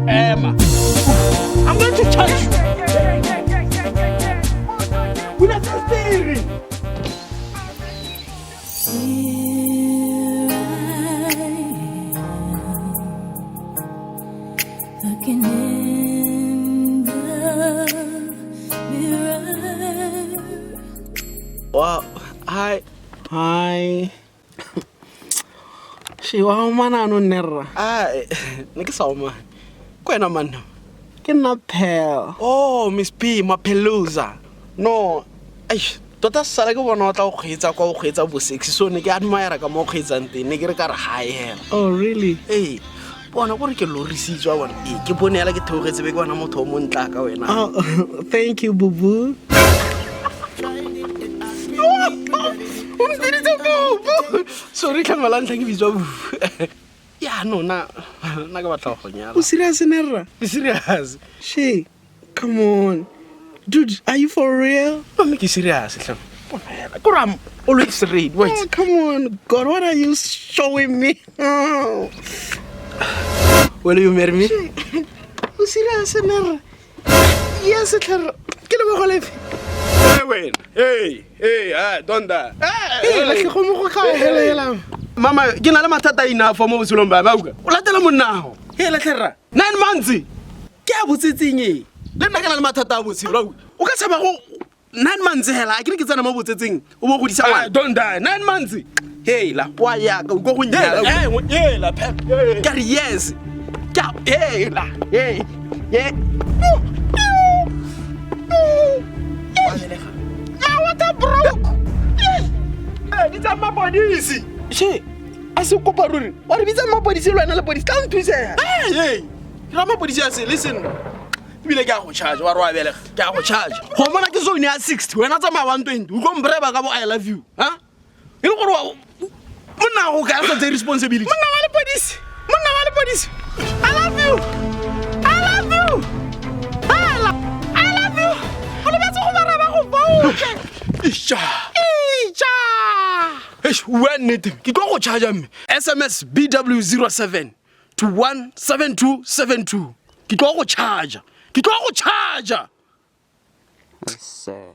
Emma, I'm going to charge you. We're not steering. Looking in the mirror. Wow, hi. She wa mana no nerra. Ne ke sa o man. Kwena man. Ke na Pearl. Oh, Miss P, Mapelusa. No. Ai, tota sala ke bona o tla o kgwetsa kwa o kgwetsa bo sexy so ne ke admire ka mo o kgwetsang teng ne ke re ka re hi hela. Oh, really? Hey. Bona gore ke lorisitswa bona. Ke bonela ke theogetse be ke bona motho o montla ka wena. Oh, thank you, boo boo. Sorry, Kamalan, thank you, Job. Yeah, no, na ka batla go nyala. O serious nerra? Serious? She, come on. Dude, are you for real? I'm making serious. I'm always ready. Wait. Oh, come on. God, what are you showing me? Oh. Will you marry me? O serious nerra? Yes, nerra. Ke le go lefe? Wait. Hey, don't die. Hey, like go mo go ka hela. Mama, ke na le mathata ina for mo boselong ba mauka. O latela monnago. Hey, la tlhera. 9 months. Ke a botsetseng e. Le nna ke na le mathata a botshelo. O ka tsaba go 9 months hela. Ke re ke tsena mo botsetseng. O bo go disa ngwana. Don't die. 9 months. Hey, la wa ya go go nyala. Hey, la pep. Ke re yes. Hey, la. Hey. What a broke! Hey, it's a mabodisi. She, I said, Coparuri. What if it's a mabodisi? And the body can't be there. Hey, Ramabodisi, listen. We like our charge, or rather, our charge. Homana is only at 60. We're not a 120. We come brave. I love you. Huh? You know what? Now, who has the responsibility? Police. I love you. I love you. Isha. When it ki go charge me. SMS BW07 to 17272. Ki go charge. Yes, sir.